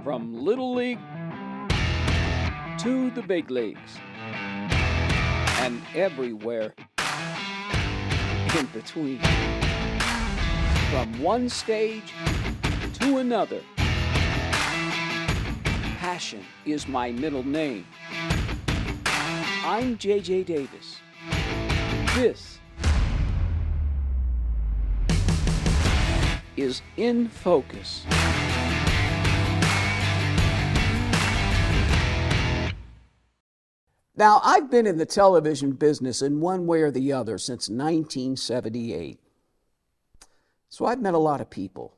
From Little League to the big leagues and everywhere in between. From one stage to another. Passion is my middle name. I'm J.J. Davis. This is In Focus. Now, I've been in the television business in one way or the other since 1978. So I've met a lot of people.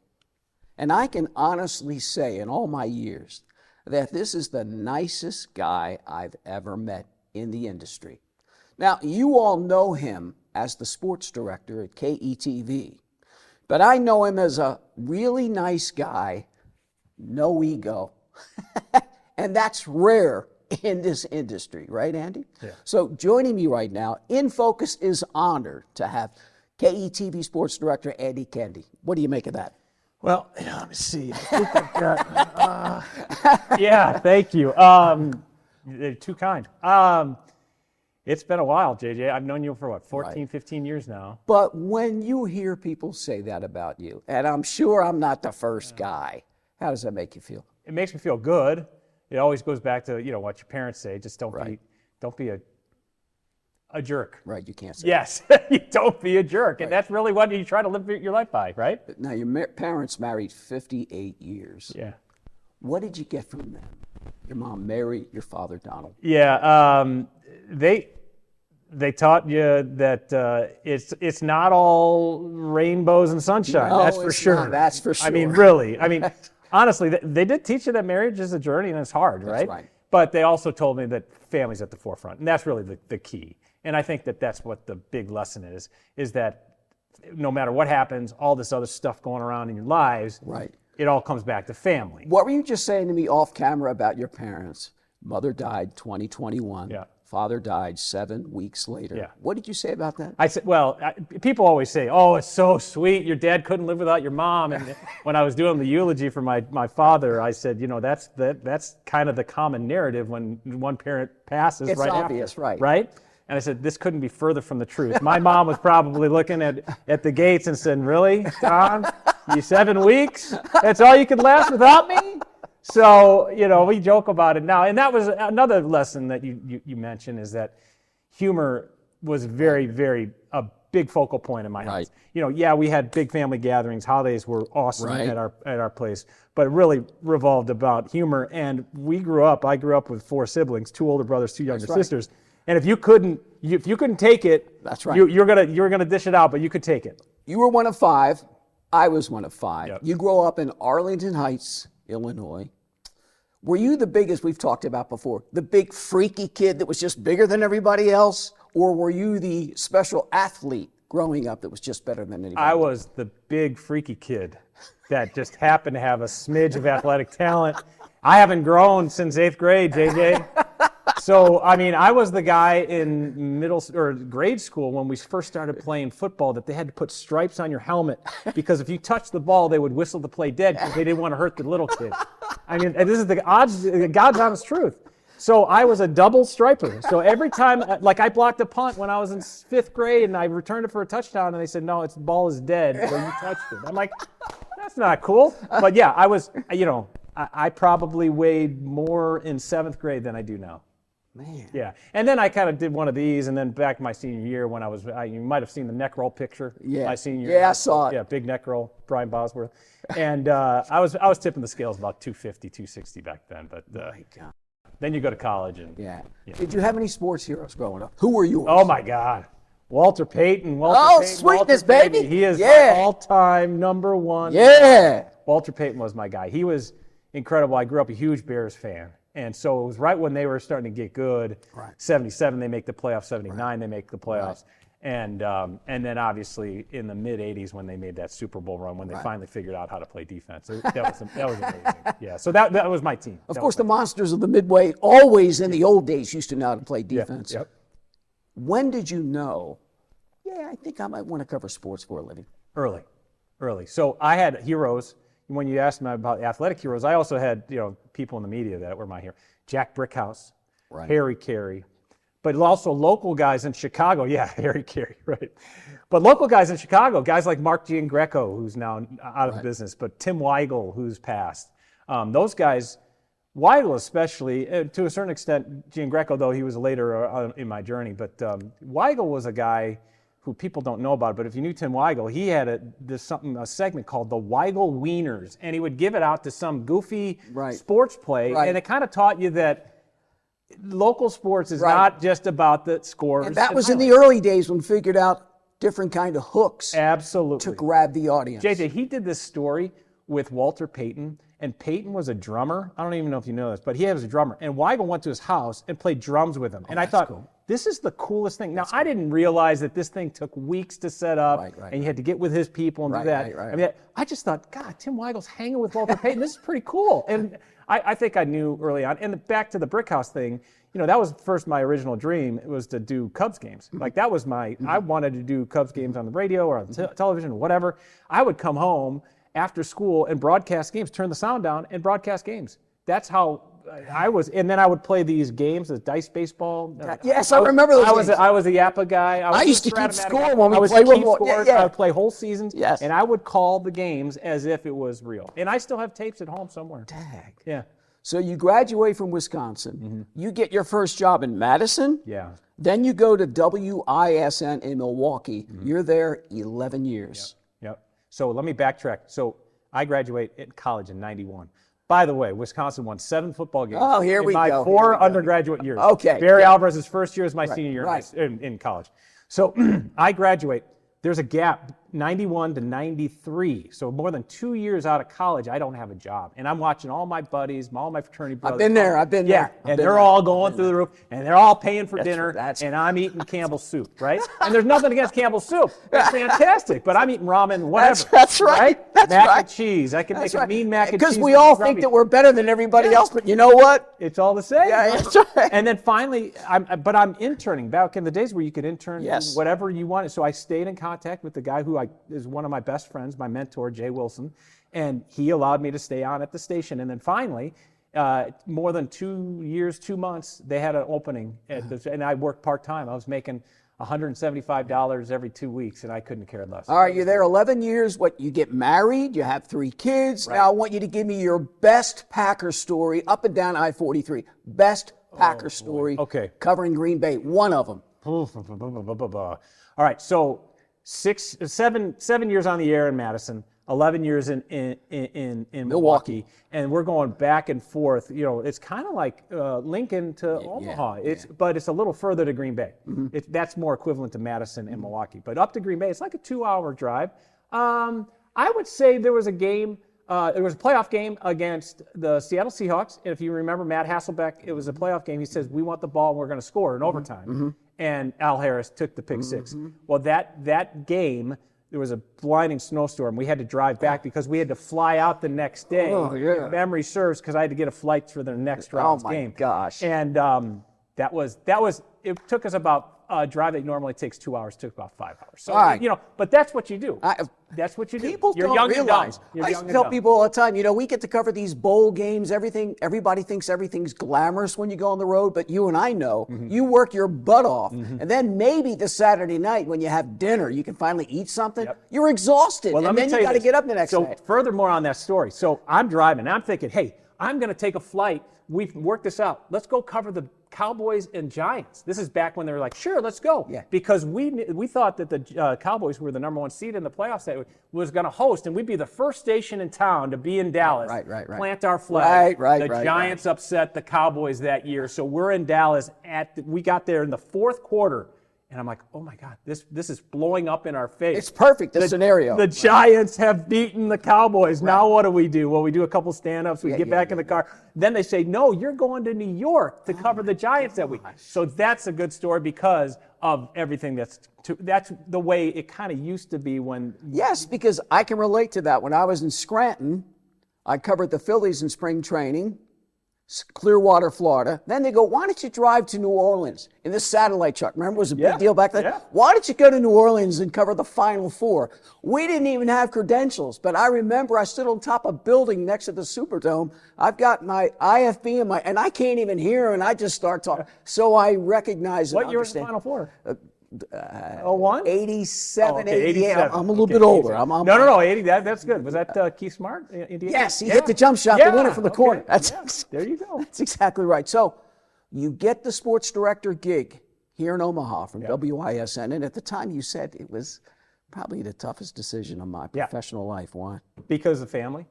And I can honestly say in all my years that this is the nicest guy I've ever met in the industry. Now, you all know him as the sports director at KETV, but I know him as a really nice guy, no ego. And that's rare in this industry, right, Andy? Yeah. So joining me right now, In Focus is honored to have KETV sports director Andy Kendeigh. What do you make of that? Well, let me see. I think I've got, yeah, thank you. You're too kind. It's been a while, JJ. I've known you for what, 14, 15 years now. But when you hear people say that about you, and I'm sure I'm not the first guy, how does that make you feel? It makes me feel good. It always goes back to, what your parents say. Just don't be a jerk. Right, you can't say yes, you don't be a jerk. Right. And that's really what you try to live your life by, right? Now, your parents married 58 years. Yeah. What did you get from them? Your mom, Mary, your father, Donald. Yeah, they taught you that it's not all rainbows and sunshine. No, that's for sure. Not, that's for sure. I mean, really. I mean, honestly, they did teach you that marriage is a journey and it's hard, right? That's right. But they also told me that family's at the forefront, and that's really the key. And I think that's what the big lesson is that no matter what happens, all this other stuff going around in your lives, right, it all comes back to family. What were you just saying to me off camera about your parents? Mother died 2021. Yeah. Father died 7 weeks later. Yeah. What did you say about that? I said, people always say, "Oh, it's so sweet. Your dad couldn't live without your mom." And when I was doing the eulogy for my father, I said, that's kind of the common narrative when one parent passes. It's right obvious, after, right? Right. And I said, this couldn't be further from the truth. My mom was probably looking at the gates and said, "Really, Don? You 7 weeks? That's all you could last without me?" So, we joke about it now. And that was another lesson that you mentioned, is that humor was very, very a big focal point in my house. Right. We had big family gatherings. Holidays were awesome right. at our place, but it really revolved about humor. And I grew up with 4 siblings, 2 older brothers, 2 younger sisters. And if you couldn't take it, that's right. You were gonna dish it out, but you could take it. You were one of 5. I was one of 5. Yep. You grew up in Arlington Heights, Illinois. Were you the biggest, we've talked about before, the big freaky kid that was just bigger than everybody else? Or were you the special athlete growing up that was just better than anybody I else? was the big freaky kid that just happened to have a smidge of athletic talent. I haven't grown since 8th grade, JJ. So, I was the guy in grade school when we first started playing football that they had to put stripes on your helmet because if you touched the ball, they would whistle to play dead because they didn't want to hurt the little kid. And this is the God's honest truth. So I was a double striper. So every time, I blocked a punt when I was in 5th grade and I returned it for a touchdown and they said, "No, the ball is dead where you touched it." I'm like, that's not cool. But yeah, I was, I probably weighed more in 7th grade than I do now. Man. Yeah, and then I kind of did one of these, and then back my senior year when you might have seen the neck roll picture. Yeah. My senior year. Yeah, I saw it. Yeah, big neck roll, Brian Bosworth. And I was tipping the scales about 250, 260 back then. But my God. Then you go to college. And yeah. Did you have any sports heroes growing up? Who were yours? Oh, my God. Walter Payton. Sweetness, baby. He is my all-time number 1. Yeah. Walter Payton was my guy. He was incredible. I grew up a huge Bears fan. And so it was right when they were starting to get good. Right. 77, they make the playoffs. 79, right. They make the playoffs. Right. And then obviously in the mid 80s when they made that Super Bowl run, when they finally figured out how to play defense, that was amazing. Yeah. So that was my team. Of course, the monsters of the Midway always in the old days used to know how to play defense. Yep. When did you know? Yeah, I think I might want to cover sports for a living. Early. So I had heroes. when you asked me about athletic heroes, I also had people in the media that were my hero. Jack Brickhouse, Right. Harry Carey, but also local guys in Chicago. Yeah, Harry Carey, right. But local guys in Chicago, guys like Mark Giangreco, who's now out of business, but Tim Weigel, who's passed. Those guys, Weigel especially, to a certain extent, Giangreco, though he was later in my journey, but Weigel was a guy who people don't know about, but if you knew Tim Weigel, he had a segment called the Weigel Wieners, and he would give it out to some goofy sports play, and it kind of taught you that local sports is not just about the scores. And that was in the early days when we figured out different kind of hooks absolutely to grab the audience. JJ, he did this story with Walter Payton, and Payton was a drummer. I don't even know if you know this, but he was a drummer, and Weigel went to his house and played drums with him. And I thought, this is the coolest thing. Now, I didn't realize that this thing took weeks to set up, and you had to get with his people and do that. I mean, I just thought, God, Tim Weigel's hanging with Walter Payton. This is pretty cool. And I think I knew early on. And back to the Brickhouse thing, that was first my original dream. It was to do Cubs games. Like that was I wanted to do Cubs games on the radio or on television or whatever. I would come home after school and broadcast games, turn the sound down and broadcast games. That's how I was, and then I would play these games, the dice baseball. Yes, I remember those games. I was a Yappa guy. I used to keep score when we played with scores. I would play whole seasons, yes. And I would call the games as if it was real. And I still have tapes at home somewhere. Dag. Yeah. So you graduate from Wisconsin. You get your first job in Madison. Yeah. Then you go to WISN in Milwaukee. You're there 11 years. Yep. So let me backtrack. So I graduate in college in 91. By the way, Wisconsin won 7 football games. Oh, here we go. In my 4 undergraduate years. Okay. Barry Alvarez's first year was my senior year in college. So I graduate. There's a gap, 91 to 93. So more than 2 years out of college, I don't have a job. And I'm watching all my buddies, all my fraternity brothers. I've been there. And they're all going through the roof, and they're all paying for dinner, and I'm eating Campbell's soup, right? And there's nothing against Campbell's soup. It's fantastic, but I'm eating ramen, whatever. That's right. That's mac right. and cheese. I can make a mean mac and cheese. Because we all think that we're better than everybody else, but you know what? It's all the same. Yeah, that's right. And then finally, I'm interning back in the days where you could intern whatever you wanted. So I stayed in contact with the guy who is one of my best friends, my mentor, Jay Wilson, and he allowed me to stay on at the station. And then finally, more than 2 years, 2 months, they had an opening, and I worked part-time. I was making $175 every 2 weeks, and I couldn't care less. All right, you're there 11 years. You get married, you have 3 kids. Now I want you to give me your best Packer story up and down I-43. Best Packer story covering Green Bay, one of them. All right, so 7 years on the air in Madison, 11 years in Milwaukee, and we're going back and forth. It's kind of like Lincoln to Omaha. But it's a little further to Green Bay. That's more equivalent to Madison and Milwaukee. But up to Green Bay, it's like a 2-hour drive. I would say there was a game. There was a playoff game against the Seattle Seahawks. And if you remember Matt Hasselbeck, it was a playoff game. He says, we want the ball and we're going to score in overtime. And Al Harris took the pick six. Well, that game, there was a blinding snowstorm. We had to drive back because we had to fly out the next day. If memory serves, because I had to get a flight for the next round's game. Oh, my gosh. And it took us about a drive that normally takes 2 hours, took about 5 hours. So, but that's what you do. That's what you do. People You're don't young realize. And dumb. I used to tell people all the time, we get to cover these bowl games, everything. Everybody thinks everything's glamorous when you go on the road, but you and I know you work your butt off. And then maybe the Saturday night when you have dinner, you can finally eat something. You're exhausted, and then you got to get up the next day. So furthermore on that story, so I'm driving, and I'm thinking, hey, I'm going to take a flight. We've worked this out. Let's go cover the Cowboys and Giants. This is back when they were like, sure, let's go. Yeah. Because we thought that the Cowboys, who were the number 1 seed in the playoffs, that was going to host, and we'd be the first station in town to be in Dallas. Right. Plant our flag. The Giants upset the Cowboys that year, so we're in Dallas. We got there in the 4th quarter. And I'm like, oh my God, this is blowing up in our face. It's perfect, the scenario. The Giants have beaten the Cowboys. Now what do? Well, we do a couple stand-ups. We get back in the car. Then they say, no, you're going to New York to cover the Giants that week. So that's a good story because of everything that's the way it kind of used to be when. Yes, because I can relate to that. When I was in Scranton, I covered the Phillies in spring training. Clearwater, Florida. Then they go, why don't you drive to New Orleans in this satellite truck? Remember, it was a big deal back then? Yeah. Why don't you go to New Orleans and cover the Final Four? We didn't even have credentials, but I remember I stood on top of a building next to the Superdome. I've got my IFB and I can't even hear, and I just start talking. So I recognize and What year was the understand. Final Four? 01? 87, Okay, 88. 87. I'm a little Okay, bit older. 87. No, 80. That's good. Was that Keith Smart? Indiana? Yes, he hit the jump shot to win it from the corner. There you go. That's exactly right. So you get the sports director gig here in Omaha from WISN, and at the time you said it was probably the toughest decision of my professional life. Why? Because of family.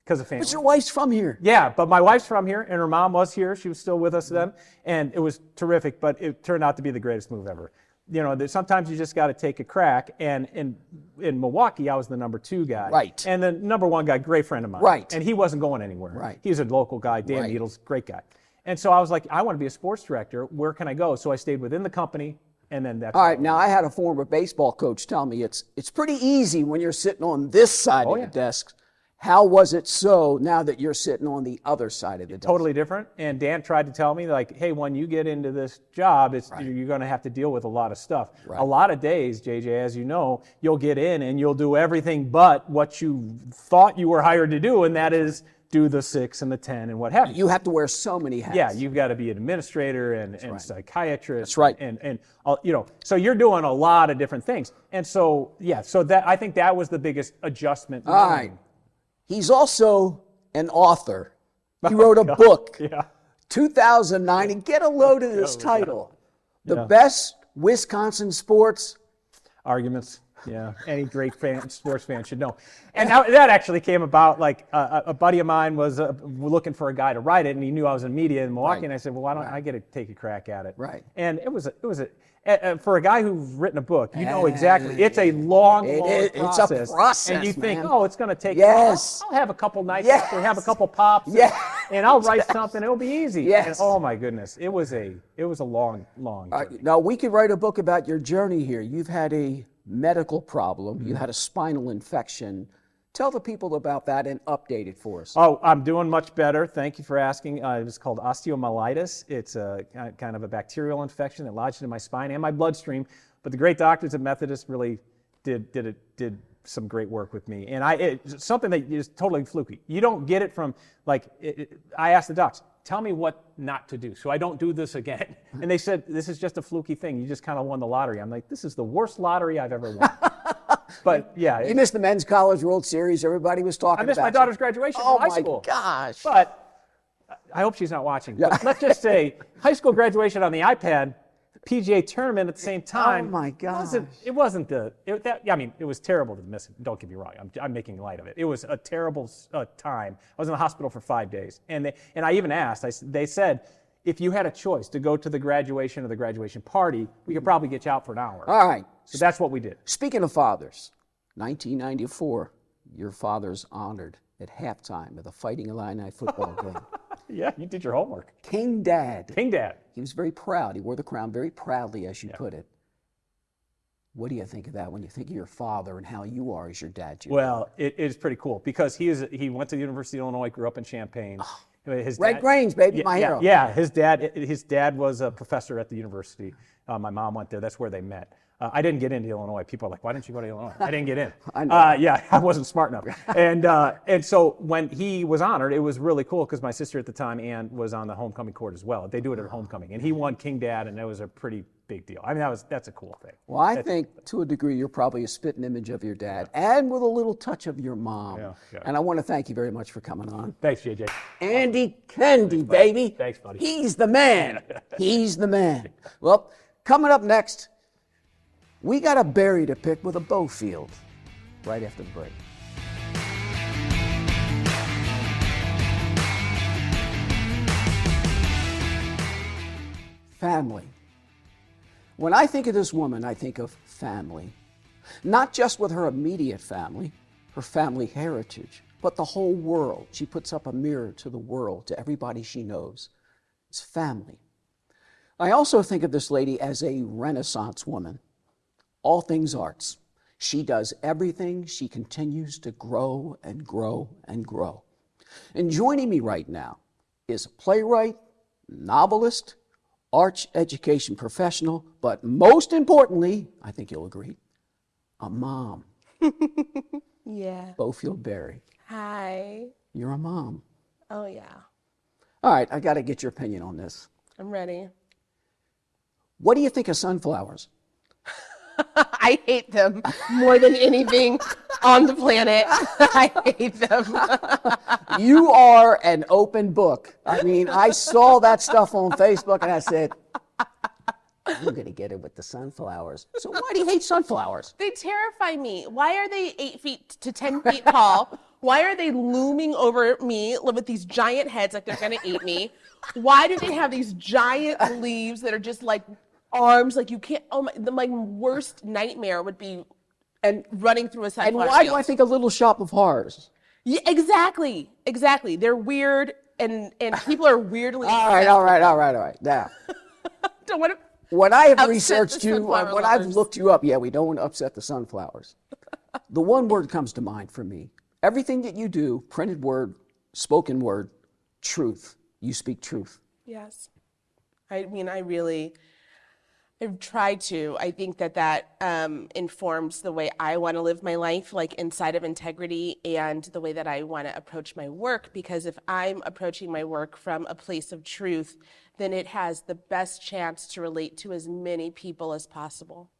Because of family. But your wife's from here. Yeah, but my wife's from here, and her mom was here. She was still with us then, and it was terrific, but it turned out to be the greatest move ever. You know, sometimes you just got to take a crack, and in Milwaukee, I was the number 2 guy. Right. And the number 1 guy, great friend of mine. Right. And he wasn't going anywhere. Right. He was a local guy, Dan Needles, great guy. And so I was like, I want to be a sports director. Where can I go? So I stayed within the company, and then that's all right. Now I had a former baseball coach tell me it's pretty easy when you're sitting on this side of the desk. How was it so now that you're sitting on the other side of the desk? Totally different. And Dan tried to tell me, like, hey, when you get into this job, you're going to have to deal with a lot of stuff. Right. A lot of days, JJ, as you know, you'll get in and you'll do everything but what you thought you were hired to do, and that is do the 6 and the 10 and what have you. You have to wear so many hats. Yeah, you've got to be an administrator and psychiatrist. That's right. And you know, so you're doing a lot of different things. And so, so that I think that was the biggest adjustment. All right. He's also an author. He wrote a book, 2009, and get a load of this title. The Best Wisconsin Sports Arguments. Yeah, any great sports fan should know. And that actually came about, like, a buddy of mine was looking for a guy to write it, and he knew I was in media in Milwaukee, and I said, well, why don't I get to take a crack at it? Right. And it was for a guy who's written a book, you know exactly. It's a long process. It's a process, and you think, man. Oh, it's going to take. Yes. I'll have a couple nights after, have a couple pops, and I'll write something. It'll be easy. Yes. And, oh my goodness, it was a long journey. Now we could write a book about your journey here. You've had a medical problem. You had a spinal infection. Tell the people about that and update it for us. Oh, I'm doing much better. Thank you for asking. It was called osteomyelitis. It's a kind of a bacterial infection that lodged in my spine and my bloodstream. But the great doctors at Methodist really did some great work with me. And it's something that is totally fluky. You don't get it from, like, I asked the docs, tell me what not to do so I don't do this again. And they said, this is just a fluky thing. You just kind of won the lottery. I'm like, this is the worst lottery I've ever won. But yeah. You missed the Men's College World Series. Everybody was talking about it. I missed my daughter's graduation from high school. Oh my gosh. But I hope she's not watching. But let's just say high school graduation on the iPad, PGA tournament at the same time. Oh my gosh. It was terrible to miss it. Don't get me wrong. I'm making light of it. It was a terrible time. I was in the hospital for 5 days. And I even asked, they said, if you had a choice to go to the graduation or the graduation party, we could probably get you out for an hour. All right. So that's what we did. Speaking of fathers, 1994, your father's honored at halftime of the Fighting Illini football game. Yeah, you did your homework. King Dad. He was very proud. He wore the crown very proudly, as you put it. What do you think of that when you think of your father and how you are as your dad? Well, it is pretty cool because he went to the University of Illinois, grew up in Champaign. Red Grange, baby, my hero. Yeah, his dad was a professor at the university. My mom went there. That's where they met. I didn't get into Illinois. People are like, why didn't you go to Illinois? I didn't get in. I wasn't smart enough. And so when he was honored, it was really cool because my sister at the time, Ann, was on the homecoming court as well. They do it at homecoming. And he won King Dad, and that was a pretty big deal. I mean, that's a cool thing. Well, I think to a degree you're probably a spitting image of your dad and with a little touch of your mom. Yeah. And I want to thank you very much for coming on. Thanks, JJ. Andy Kendeigh, baby. Thanks, buddy. He's the man. He's the man. Well, coming up next, we got a berry to pick with a Beaufield right after the break. Family. When I think of this woman, I think of family. Not just with her immediate family, her family heritage, but the whole world. She puts up a mirror to the world, to everybody she knows. It's family. I also think of this lady as a Renaissance woman. All things arts. She does everything. She continues to grow and grow and grow. And joining me right now is a playwright, novelist, arts education professional, but most importantly, I think you'll agree, a mom. Yeah. Beaufield Berry. Hi. You're a mom. Oh, yeah. All right, I got to get your opinion on this. I'm ready. What do you think of sunflowers? I hate them more than anything on the planet. I hate them. You are an open book. I mean, I saw that stuff on Facebook and I said, I'm going to get it with the sunflowers. So why do you hate sunflowers? They terrify me. Why are they 8 feet to 10 feet tall? Why are they looming over me with these giant heads like they're going to eat me? Why do they have these giant leaves that are just like arms? Like you can't, my worst nightmare would be running through a sunflower And why field. do I think a Little Shop of Horrors? Yeah, exactly. They're weird and people are weirdly. All right. Now, Don't want to. when I have Upset researched the you, sunflower when I've lovers. looked you up, yeah, we don't want to upset the sunflowers. The one word comes to mind for me. Everything that you do, printed word, spoken word, truth. You speak truth. Yes. I mean, I've tried to. I think that informs the way I want to live my life, like inside of integrity and the way that I want to approach my work. Because if I'm approaching my work from a place of truth, then it has the best chance to relate to as many people as possible.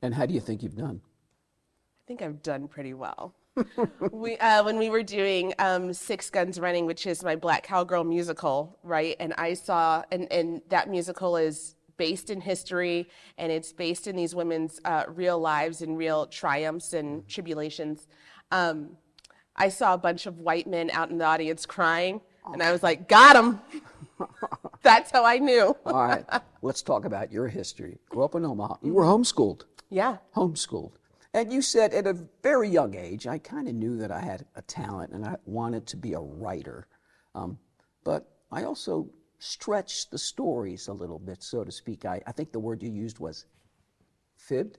And how do you think you've done? I think I've done pretty well. When we were doing Six Guns Running, which is my Black Cowgirl musical, right? And I saw, and that musical is based in history, and it's based in these women's real lives and real triumphs and tribulations. I saw a bunch of white men out in the audience crying, and I was like, got 'em. That's how I knew. All right, let's talk about your history. Grew up in Omaha. You were homeschooled. Yeah. Homeschooled. And you said at a very young age, I kind of knew that I had a talent and I wanted to be a writer. But I also stretched the stories a little bit, so to speak. I think the word you used was fibbed.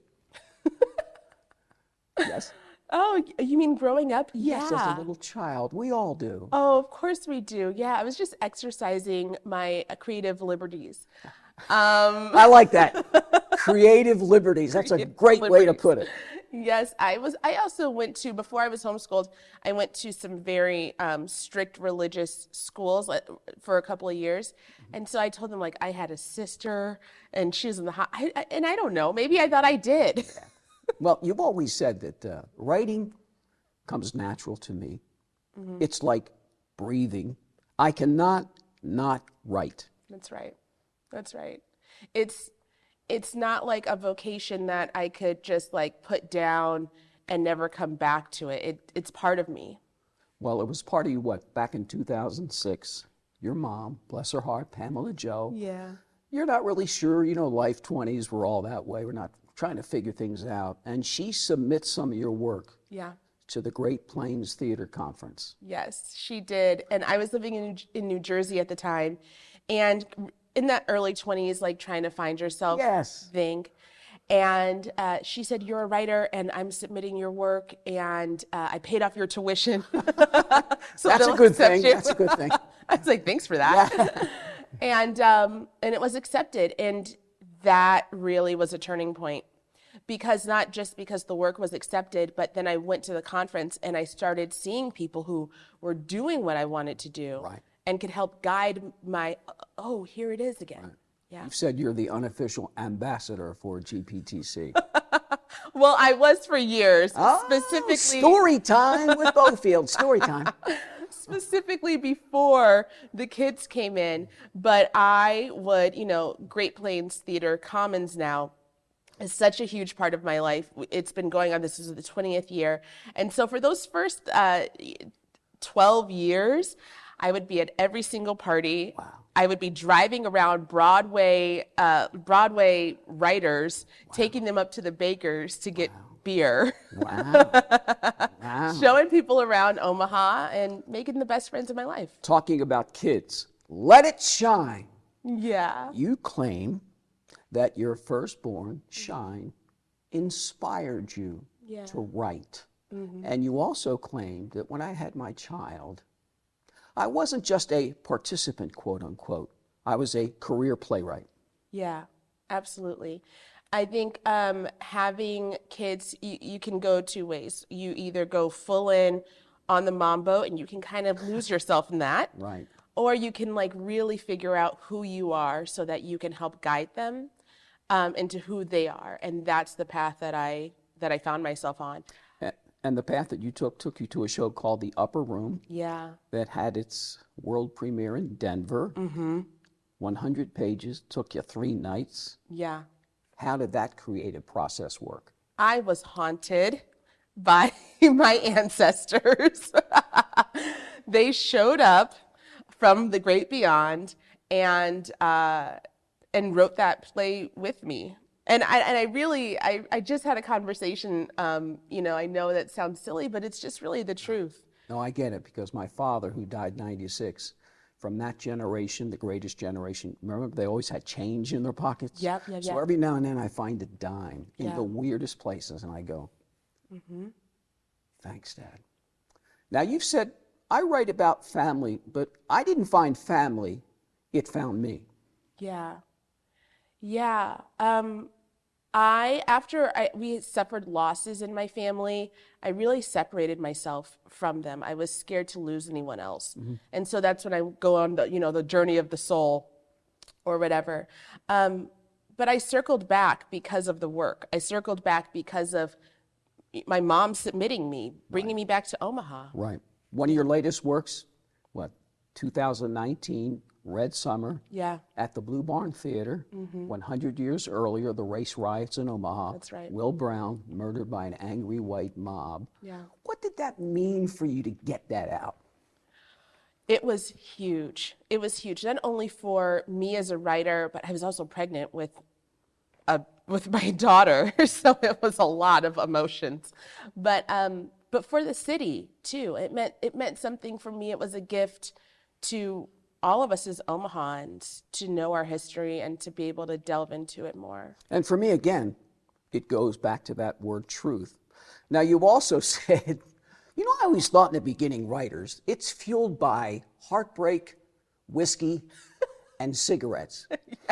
Yes. Oh, you mean growing up? Yes, Yeah. as a little child. We all do. Oh, of course we do. Yeah, I was just exercising my creative liberties. I like that. Creative liberties. That's a great way to put it. Yes, I also went to, before I was homeschooled, I went to some very strict religious schools for a couple of years. And so I told them, like, I had a sister and she was in the and I don't know, maybe I thought I did. Well, you've always said that writing comes natural to me. Mm-hmm. It's like breathing. I cannot not write. That's right. That's right. It's not like a vocation that I could just like put down and never come back to it. It's part of me. Well, it was part of you, what, back in 2006, your mom, bless her heart, Pamela Joe. Yeah. You're not really sure, life 20s were all that way. We're not trying to figure things out. And she submits some of your work Yeah. to the Great Plains Theater Conference. Yes, she did. And I was living in New Jersey at the time. And in that early 20s, like trying to find yourself Yes. thing. And she said, you're a writer and I'm submitting your work and I paid off your tuition. So That's a they'll good accept thing. you. That's a good thing. I was like, thanks for that. And it was accepted. And that really was a turning point. Because not just because the work was accepted, but then I went to the conference and I started seeing people who were doing what I wanted to do. Right. And could help guide my, here it is again. Right. Yeah. You've said you're the unofficial ambassador for GPTC. Well, I was for years, specifically. Story time with Beaufield. Story time. Specifically before the kids came in. But I would, Great Plains Theater Commons now is such a huge part of my life. It's been going on, this is the 20th year. And so for those first 12 years, I would be at every single party. Wow. I would be driving around Broadway writers, taking them up to the bakers to get beer. Wow. Wow. Showing people around Omaha and making the best friends of my life. Talking about kids, let it shine. Yeah. You claim that your firstborn, Shine, inspired you to write. Mm-hmm. And you also claimed that when I had my child, I wasn't just a participant, quote unquote. I was a career playwright. Yeah, absolutely. I think having kids, you can go two ways. You either go full in on the mom boat and you can kind of lose yourself in that. Right. Or you can like really figure out who you are so that you can help guide them into who they are. And that's the path that I found myself on. And the path that you took you to a show called The Upper Room. Yeah. That had its world premiere in Denver. 100 pages, took you 3 nights. Yeah. How did that creative process work? I was haunted by my ancestors. They showed up from the great beyond and wrote that play with me. And I just had a conversation, I know that sounds silly, but it's just really the truth. No, I get it, because my father, who died 96, from that generation, the greatest generation, remember they always had change in their pockets? Yep. So every now and then I find a dime in the weirdest places and I go, thanks, Dad. Now you've said, I write about family, but I didn't find family, it found me. Yeah. After we suffered losses in my family, I really separated myself from them. I was scared to lose anyone else. And so that's when I go on the journey of the soul or whatever. But I circled back because of the work. I circled back because of my mom submitting me, bringing me back to Omaha. Right. One of your latest works, 2019, Red Summer, at the Blue Barn Theater, 100 years earlier, the race riots in Omaha. That's right. Will Brown, murdered by an angry white mob. Yeah. What did that mean for you to get that out? It was huge. It was huge, not only for me as a writer, but I was also pregnant with my daughter, so it was a lot of emotions. But for the city too, it meant something for me. It was a gift to all of us as Omahans to know our history and to be able to delve into it more. And for me, again, it goes back to that word truth. Now, you've also said, I always thought in the beginning, writers, it's fueled by heartbreak, whiskey, and cigarettes.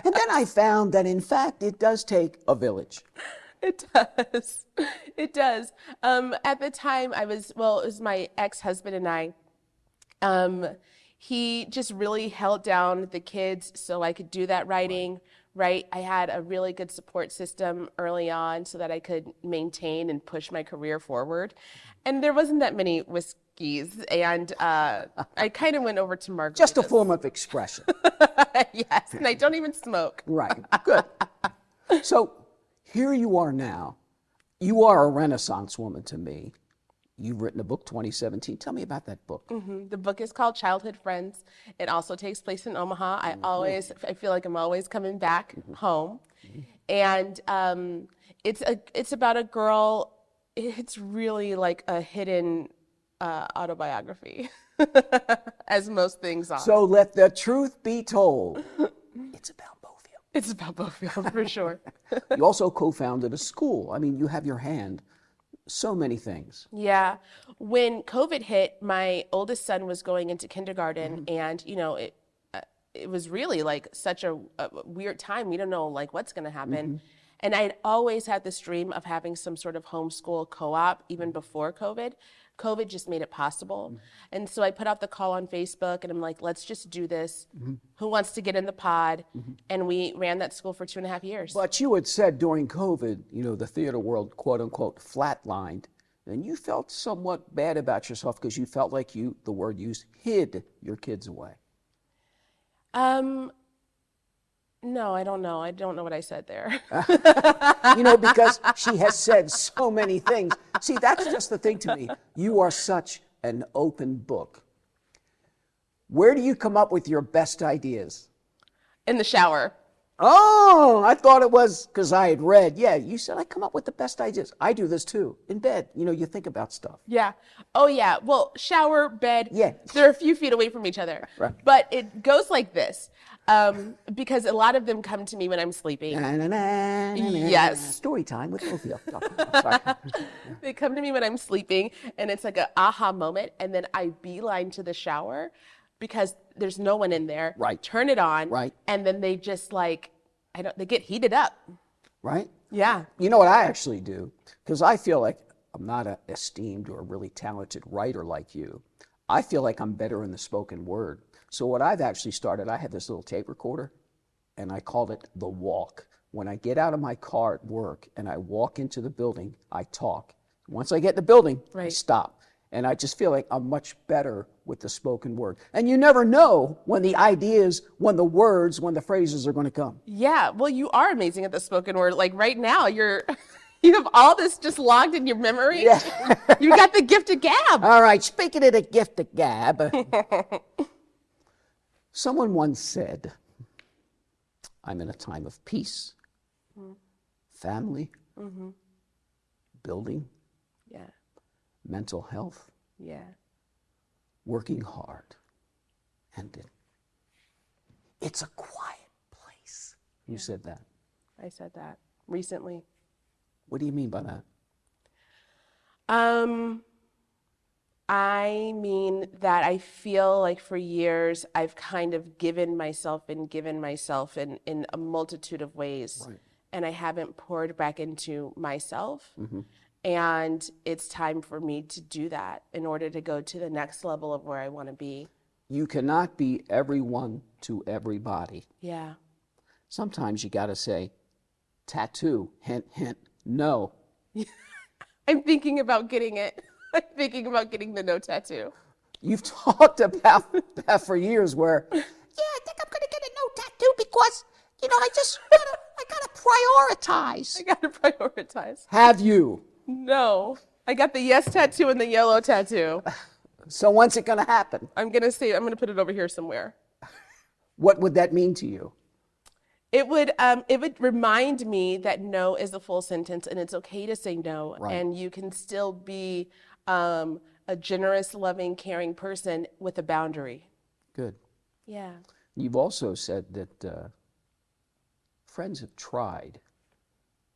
And then I found that, in fact, it does take a village. It does. It does. At the time, it was my ex-husband and I. He just really held down the kids so I could do that writing, right? I had a really good support system early on so that I could maintain and push my career forward. And there wasn't that many whiskeys, and I kind of went over to Margie. Just a form of expression. Yes, and I don't even smoke. Right, good. So here you are now. You are a Renaissance woman to me. You've written a book, 2017. Tell me about that book. The book is called Childhood Friends. It also takes place in Omaha. I feel like I'm always coming back home. And it's about a girl. It's really like a hidden autobiography, as most things are. So let the truth be told. It's about Beaufield. It's about Beaufield, for sure. You also co-founded a school. I mean, you have your hand so many things. Yeah. When COVID hit, my oldest son was going into kindergarten, and it was really like such a weird time. We don't know like what's going to happen. And I'd always had this dream of having some sort of homeschool co-op even before COVID. COVID just made it possible. And so I put out the call on Facebook, and I'm like, let's just do this. Who wants to get in the pod? And we ran that school for 2.5 years. But you had said during COVID, the theater world, quote unquote, flatlined. And you felt somewhat bad about yourself because you felt like the word used, hid your kids away. No, I don't know. I don't know what I said there. Because she has said so many things. See, that's just the thing to me. You are such an open book. Where do you come up with your best ideas? In the shower. Oh, I thought it was because I had read. Yeah, you said I come up with the best ideas. I do this too. In bed, you think about stuff. Yeah. Oh, yeah. Well, shower, bed. Yeah. They're a few feet away from each other. Right. But it goes like this. Because a lot of them come to me when I'm sleeping. Yes. Story time with Beaufield. They come to me when I'm sleeping, and it's like an aha moment, and then I beeline to the shower. because there's no one in there. Right. Turn it on. Right. And then they just like, they get heated up. Right? Yeah. You know what I actually do? Because I feel like I'm not an esteemed or really talented writer like you. I feel like I'm better in the spoken word. So what I've actually started, I had this little tape recorder, and I called it The Walk. When I get out of my car at work and I walk into the building, I talk. Once I get in the building, I Right. stop. And I just feel like I'm much better with the spoken word. And you never know when the ideas, when the words, when the phrases are going to come. Yeah. Well, you are amazing at the spoken word. Like right now, you have all this just logged in your memory. Yeah. You got the gift of gab. All right, speaking of the gift of gab, someone once said, I'm in a time of peace, family, building, Yeah. mental health, Yeah. working hard, and it's a quiet place. You said that. I said that recently. What do you mean by that? I mean that I feel like for years I've kind of given myself in a multitude of ways. Right. And I haven't poured back into myself. And it's time for me to do that in order to go to the next level of where I want to be. You cannot be everyone to everybody. Yeah. Sometimes you got to say, tattoo, hint, hint, no. I'm thinking about getting it. I'm thinking about getting the no tattoo. You've talked about that for years where, yeah, I think I'm going to get a no tattoo because, I got to prioritize. I got to prioritize. Have you? No. I got the yes tattoo and the yellow tattoo. So when's it going to happen? I'm going to put it over here somewhere. What would that mean to you? It would remind me that no is a full sentence and it's okay to say no. Right. And you can still be a generous, loving, caring person with a boundary. Good. Yeah. You've also said that friends have tried,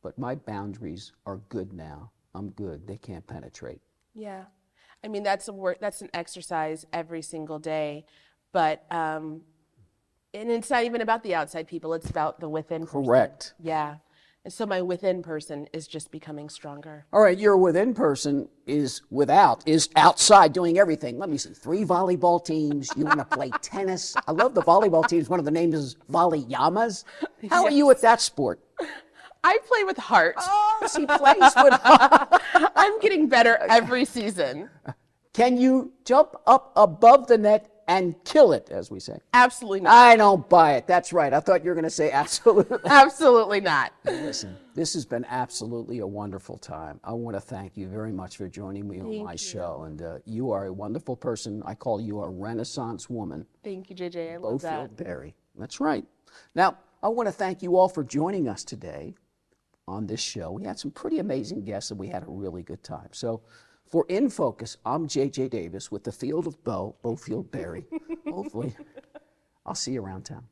but my boundaries are good now. I'm good. They can't penetrate. Yeah. I mean, that's an exercise every single day, but and it's not even about the outside people, it's about the within person. Correct. Yeah. And so my within person is just becoming stronger. All right, your within person is outside doing everything. Let me see, 3 volleyball teams. You want to play tennis. I love the volleyball teams. One of the names is Volley Yamas. How are you at that sport? I play with heart. Oh, she plays with heart. I'm getting better every season. Can you jump up above the net and kill it, as we say? Absolutely not. I don't buy it. That's right. I thought you were going to say absolutely. Absolutely not. Listen, this has been absolutely a wonderful time. I want to thank you very much for joining me on my show. And you are a wonderful person. I call you a Renaissance woman. Thank you, JJ. I love that. Beaufield Berry. That's right. Now, I want to thank you all for joining us today on this show. We had some pretty amazing guests and we had a really good time. So for In Focus, I'm JJ Davis with the Field of Beaufield Berry. Hopefully, I'll see you around town.